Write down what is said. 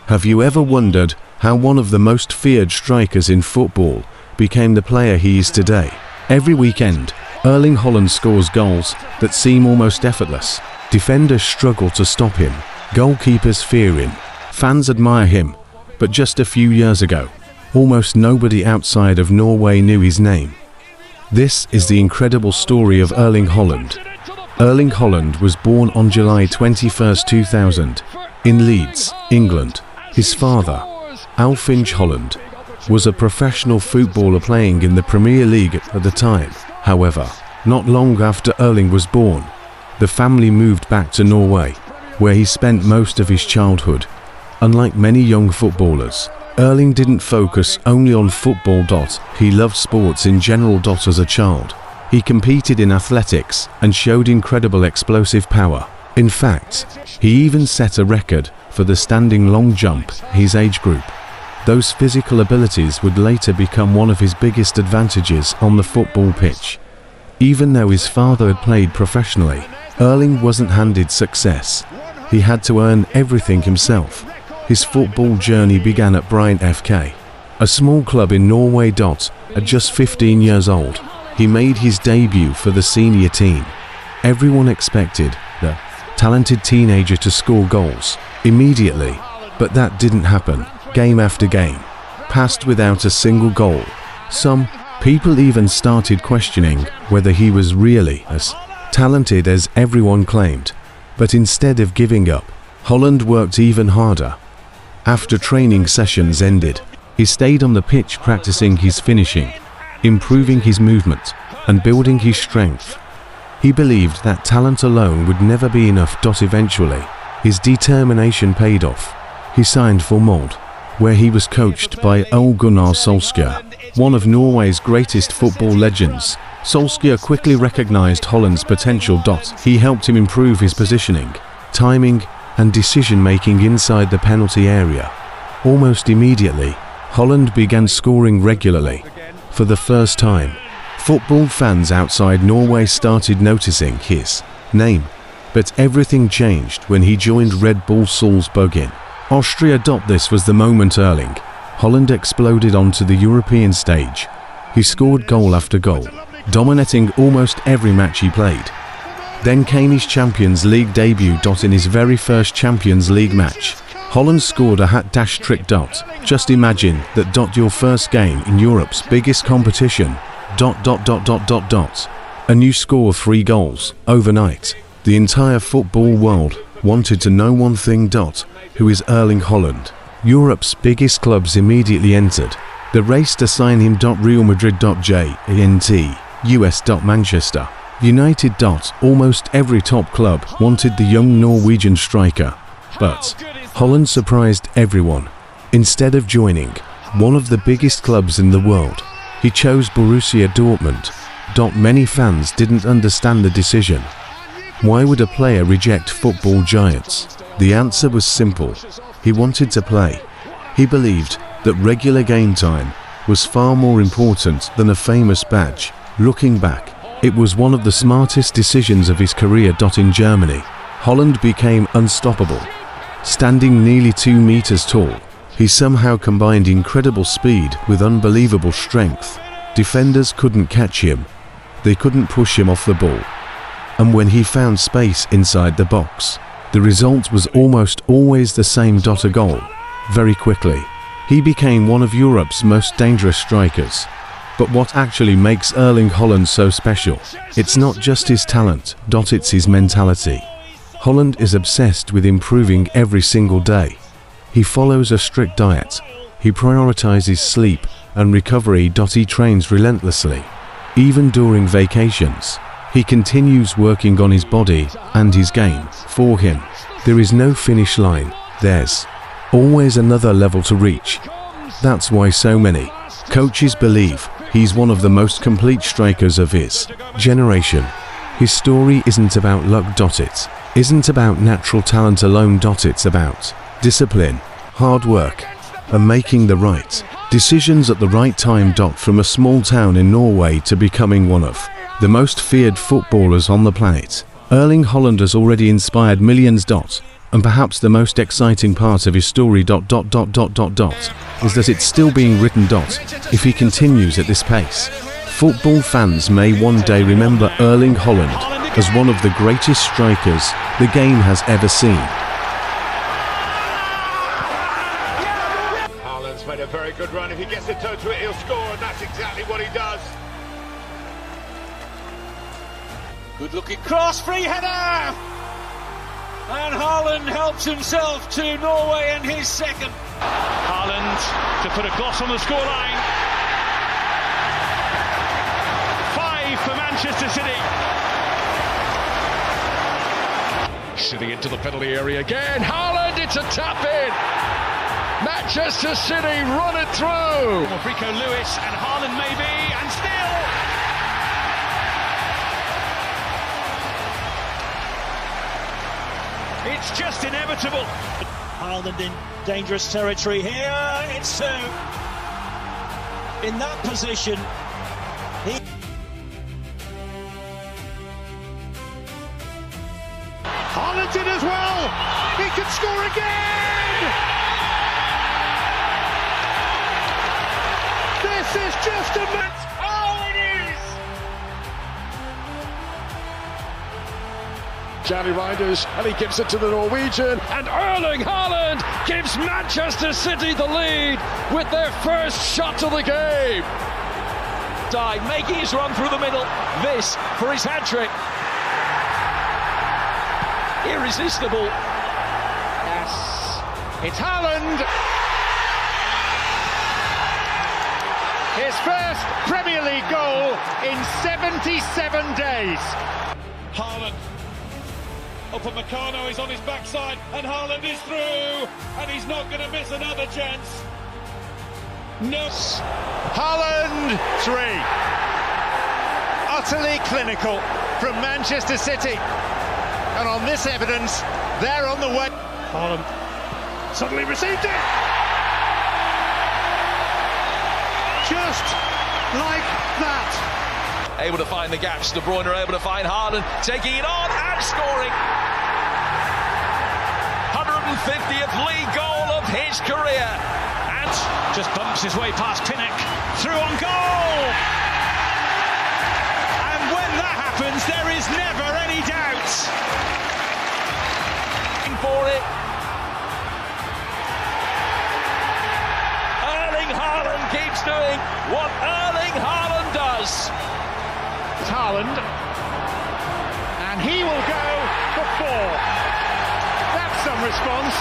Have you ever wondered how one of the most feared strikers in football became the player he is today? Every weekend, Erling Haaland scores goals that seem almost effortless. Defenders struggle to stop him. Goalkeepers fear him. Fans admire him. But just a few years ago, almost nobody outside of Norway knew his name. This is the incredible story of Erling Haaland. Erling Haaland was born on July 21, 2000, in Leeds, England. His father, Alfinch Haaland, was a professional footballer playing in the Premier League at the time. However, not long after Erling was born, the family moved back to Norway, where he spent most of his childhood. Unlike many young footballers, Erling didn't focus only on football. He loved sports in general. As a child, he competed in athletics and showed incredible explosive power. In fact, he even set a record for the standing long jump his age group. Those physical abilities would later become one of his biggest advantages on the football pitch. Even though his father had played professionally, Erling wasn't handed success. He had to earn everything himself. His football journey began at Bryne FK, a small club in Norway. At just 15 years old, he made his debut for the senior team. Everyone expected the talented teenager to score goals immediately, but that didn't happen. Game after game passed without a single goal. Some people even started questioning whether he was really as talented as everyone claimed. But instead of giving up, Haaland worked even harder. After training sessions ended, he stayed on the pitch practicing his finishing, improving his movement, and building his strength. He believed that talent alone would never be enough. Eventually, his determination paid off. He signed for Molde, where he was coached by Ole Gunnar Solskjaer, one of Norway's greatest football legends. Solskjaer quickly recognized Haaland's potential. He helped him improve his positioning, timing, and decision-making inside the penalty area. Almost immediately, Haaland began scoring regularly. For the first time, football fans outside Norway started noticing his name. But everything changed when he joined Red Bull Salzburg in Austria. This was the moment Erling Haaland exploded onto the European stage. He scored goal after goal, dominating almost every match he played. Then came his Champions League debut. In his very first Champions League match, Haaland scored a hat-trick. Just imagine that. Your first game in Europe's biggest competition. And you score 3 goals overnight. The entire football world wanted to know one thing. Who is Erling Haaland? Europe's biggest clubs immediately entered the race to sign him. Real Madrid, JNT, US. Manchester United. Almost every top club wanted the young Norwegian striker. But Haaland surprised everyone. Instead of joining one of the biggest clubs in the world, he chose Borussia Dortmund. Many fans didn't understand the decision. Why would a player reject football giants? The answer was simple. He wanted to play. He believed that regular game time was far more important than a famous badge. Looking back, it was one of the smartest decisions of his career. In Germany, Haaland became unstoppable. Standing nearly 2 meters tall, he somehow combined incredible speed with unbelievable strength. Defenders couldn't catch him. They couldn't push him off the ball. And when he found space inside the box, the result was almost always the same. A goal. Very quickly, he became one of Europe's most dangerous strikers. But what actually makes Erling Haaland so special? It's not just his talent. It's his mentality. Haaland is obsessed with improving every single day. He follows a strict diet. He prioritizes sleep and recovery. He trains relentlessly. Even during vacations, he continues working on his body and his game. For him, there is no finish line. There's always another level to reach. That's why so many coaches believe he's one of the most complete strikers of his generation. His story isn't about luck. It isn't about natural talent alone. It's about discipline, hard work, and making the right decisions at the right time. From a small town in Norway to becoming one of the most feared footballers on the planet, Erling Haaland has already inspired millions. And perhaps the most exciting part of his story is that it's still being written. If he continues at this pace, football fans may one day remember Erling Haaland as one of the greatest strikers the game has ever seen. Haaland's made a very good run. If he gets the toe to it, he'll score, and that's exactly what he does. Good looking cross, free header! And Haaland helps himself to Norway and his second. Haaland to put a gloss on the scoreline. 5 for Manchester City. City into the penalty area again. Haaland, it's a tap in. Manchester City run it through. Rico Lewis and Haaland maybe, and still. It's just inevitable. Haaland in dangerous territory here. It's in that position. Haaland's in as well. He can score again. This is just a match. Oh, it is. Johnny Reinders, and he gives it to the Norwegian, and Erling Haaland gives Manchester City the lead with their first shot of the game. Making his run through the middle. This for his hat-trick. Irresistible. Yes, it's Haaland. His first Premier League goal in 77 days. Haaland. Up at Meccano, he's on his backside, and Haaland is through, and he's not going to miss another chance. No. Haaland 3. Utterly clinical from Manchester City. And on this evidence, they're on the way. Haaland Suddenly received it. Just like that. Able to find the gaps. De Bruyne able to find Haaland, taking it on and scoring. 150th league goal of his career. And just bumps his way past Pinnock. Through on goal. And when that happens, there is never any doubt. For it. Erling Haaland keeps doing what Erling Haaland does. It's Haaland, and he will go for 4. That's some response.